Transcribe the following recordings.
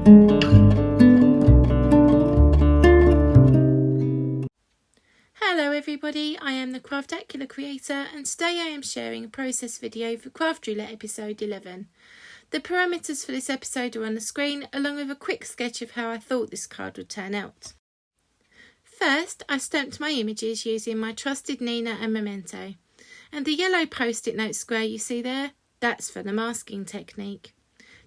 Hello everybody, I am the Craftacular creator and today I am sharing a process video for Craft Roulette episode 11. The parameters for this episode are on the screen along with a quick sketch of how I thought this card would turn out. First, I stamped my images using my trusted Nina and Memento. And the yellow post-it note square you see there, that's for the masking technique.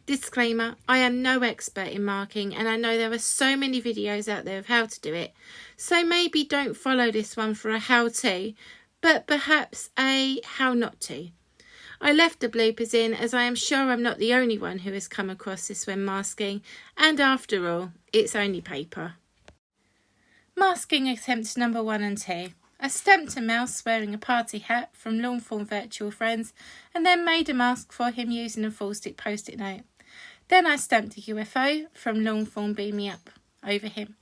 Disclaimer, I am no expert in marking and I know there are so many videos out there of how to do it, so maybe don't follow this one for a how-to, but perhaps a how not to. I left the bloopers in as I am sure I'm not the only one who has come across this when masking, and after all, it's only paper. Masking attempts number 1 and 2. I stamped a mouse wearing a party hat from Longform Virtual Friends and then made a mask for him using a full stick post-it note. Then I stamped a UFO from Longform Beam Me Up over him.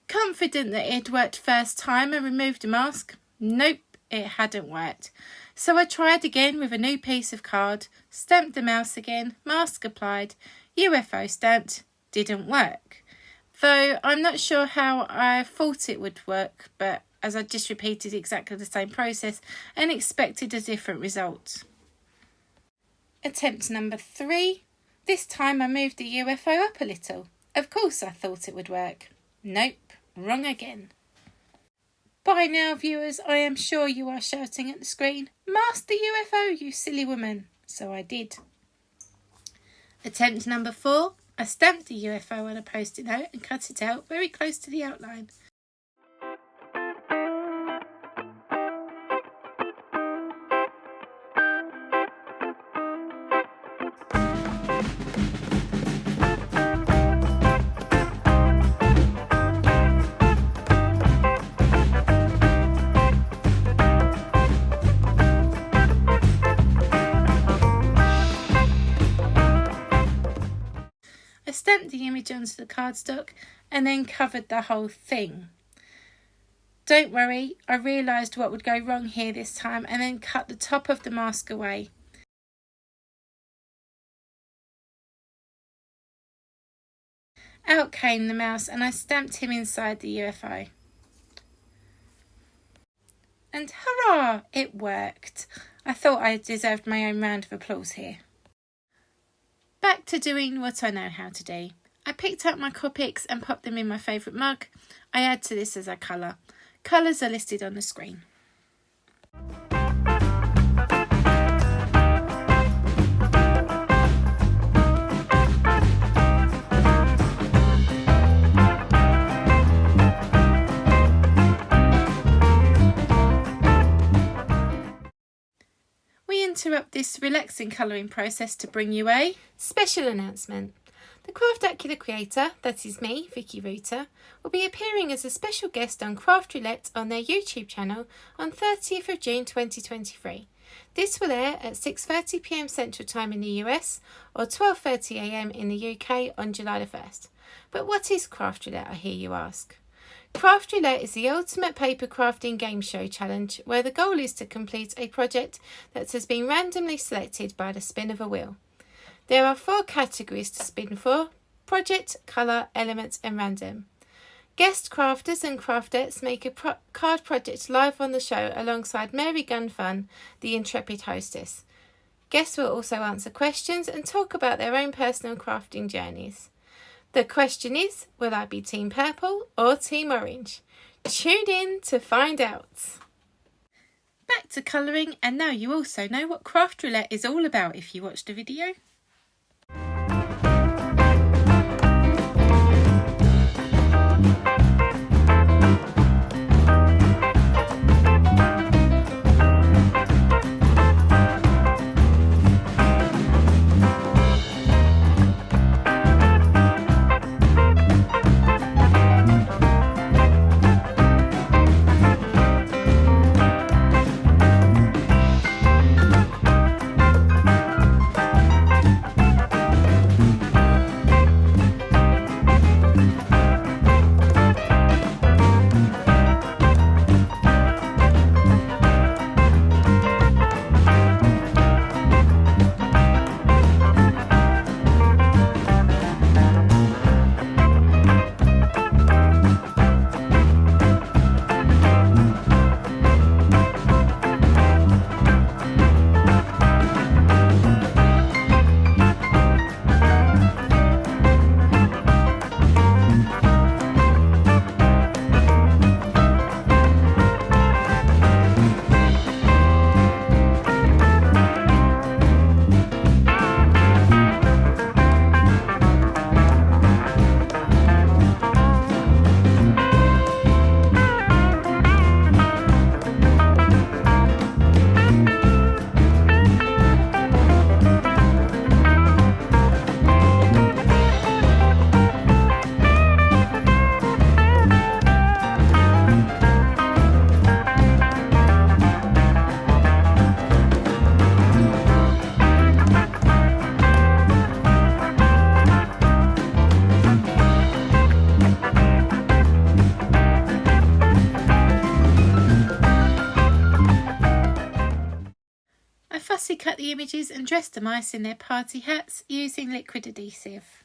Confident that it had worked first time, I removed the mask. Nope, it hadn't worked. So I tried again with a new piece of card, stamped the mouse again, mask applied, UFO stamped, didn't work. Though I'm not sure how I thought it would work, but as I just repeated exactly the same process and expected a different result. Attempt number 3. This time I moved the UFO up a little. Of course I thought it would work. Nope, wrong again. By now, viewers, I am sure you are shouting at the screen, "Mask the UFO, you silly woman." So I did. Attempt number 4. I stamped the UFO on a post-it note and cut it out very close to the outline. I stamped the image onto the cardstock and then covered the whole thing. Don't worry, I realised what would go wrong here this time and then cut the top of the mask away. Out came the mouse and I stamped him inside the UFO. And hurrah, it worked. I thought I deserved my own round of applause here. Back to doing what I know how to do. I picked up my Copics and popped them in my favourite mug. I add to this as I colour. Colours are listed on the screen. Interrupt this relaxing colouring process to bring you a special announcement. The Craftacular creator, that is me, Vicky Rooter, will be appearing as a special guest on Craft Roulette on their YouTube channel on 30th of June 2023. This will air at 6:30 PM Central Time in the US or 12:30 AM in the UK on July the 1st. But what is Craft Roulette, I hear you ask? Craft Roulette is the ultimate paper crafting game show challenge where the goal is to complete a project that has been randomly selected by the spin of a wheel. There are 4 categories to spin for: project, colour, element and random. Guest crafters and craftettes make a card project live on the show alongside Mary Gunfun, the intrepid hostess. Guests will also answer questions and talk about their own personal crafting journeys. The question is, will I be Team Purple or Team Orange? Tune in to find out. Back to colouring, and now you also know what Craft Roulette is all about if you watched the video. cut the images and dressed the mice in their party hats using liquid adhesive.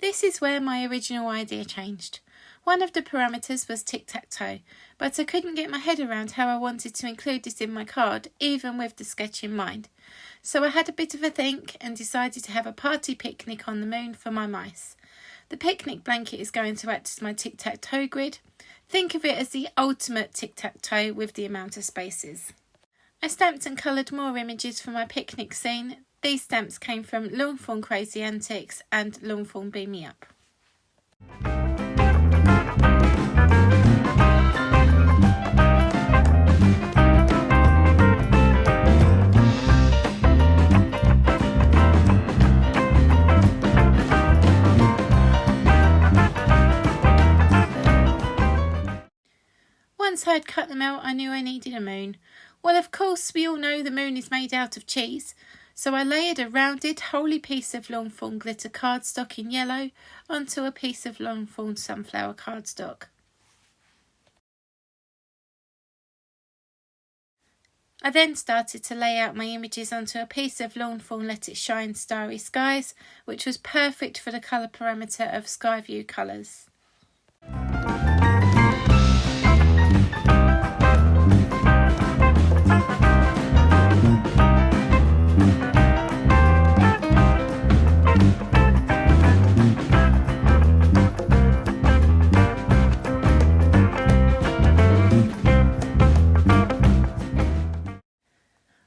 This is where my original idea changed. One of the parameters was Tic Tac Toe, but I couldn't get my head around how I wanted to include this in my card, even with the sketch in mind. So I had a bit of a think and decided to have a party picnic on the moon for my mice. The picnic blanket is going to act as my Tic Tac Toe grid. Think of it as the ultimate Tic Tac Toe with the amount of spaces. I stamped and coloured more images for my picnic scene. These stamps came from Longthorn Crazy Antics and Longthorn Beam Me Up. Once I had cut them out, I knew I needed a moon. Well, of course, we all know the moon is made out of cheese, so I layered a rounded, holy piece of Longthorn glitter cardstock in yellow onto a piece of Longthorn sunflower cardstock. I then started to lay out my images onto a piece of Longthorn Let It Shine Starry Skies, which was perfect for the colour parameter of Skyview colours.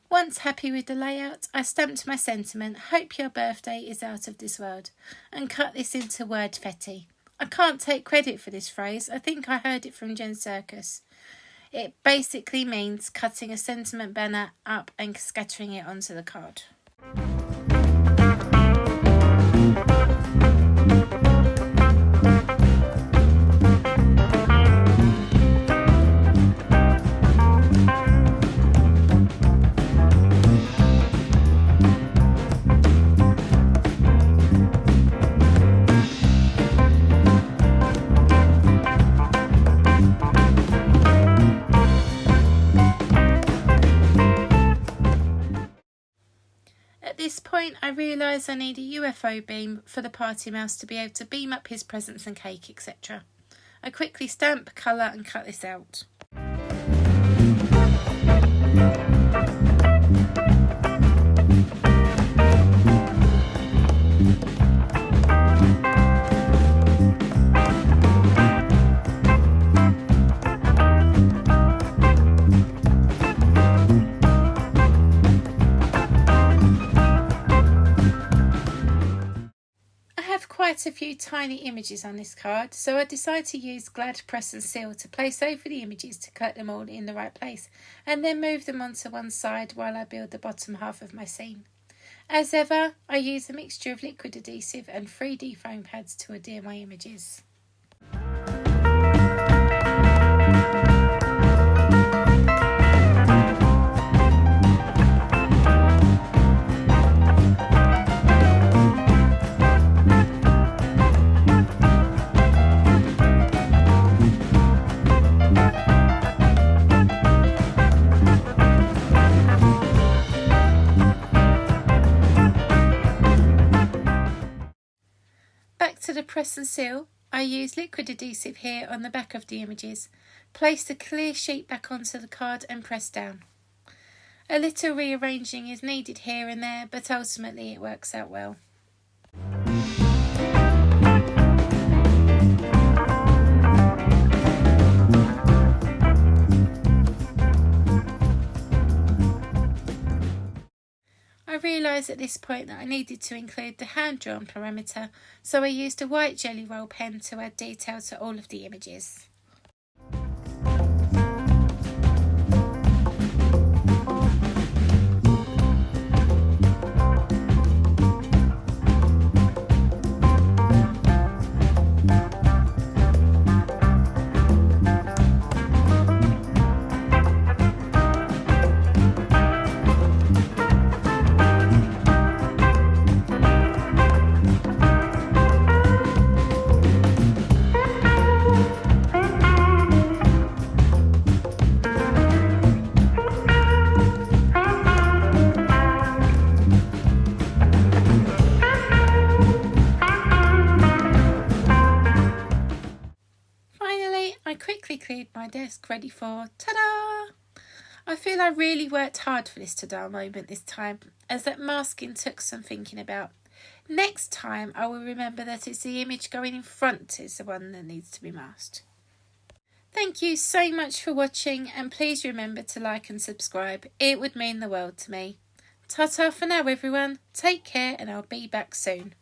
Once happy with the layout, I stamped my sentiment, "Hope your birthday is out of this world," and cut this into wordfetti. I can't take credit for this phrase, I think I heard it from Jen Circus. It basically means cutting a sentiment banner up and scattering it onto the card. At this point, I realised I need a UFO beam for the party mouse to be able to beam up his presents and cake, etc. I quickly stamp, colour and cut this out. Quite a few tiny images on this card, so I decided to use Glad Press and Seal to place over the images to cut them all in the right place, and then move them onto one side while I build the bottom half of my scene. As ever, I use a mixture of liquid adhesive and 3D foam pads to adhere my images. To the press and seal, I use liquid adhesive here on the back of the images. Place the clear sheet back onto the card and press down. A little rearranging is needed here and there, but ultimately it works out well. I realised at this point that I needed to include the hand-drawn parameter, so I used a white jelly roll pen to add detail to all of the images. quickly cleared my desk ready for ta-da! I feel I really worked hard for this ta-da moment this time, as that masking took some thinking about. Next time I will remember that it's the image going in front is the one that needs to be masked. Thank you so much for watching, and please remember to like and subscribe. It would mean the world to me. Ta-ta for now everyone, take care and I'll be back soon.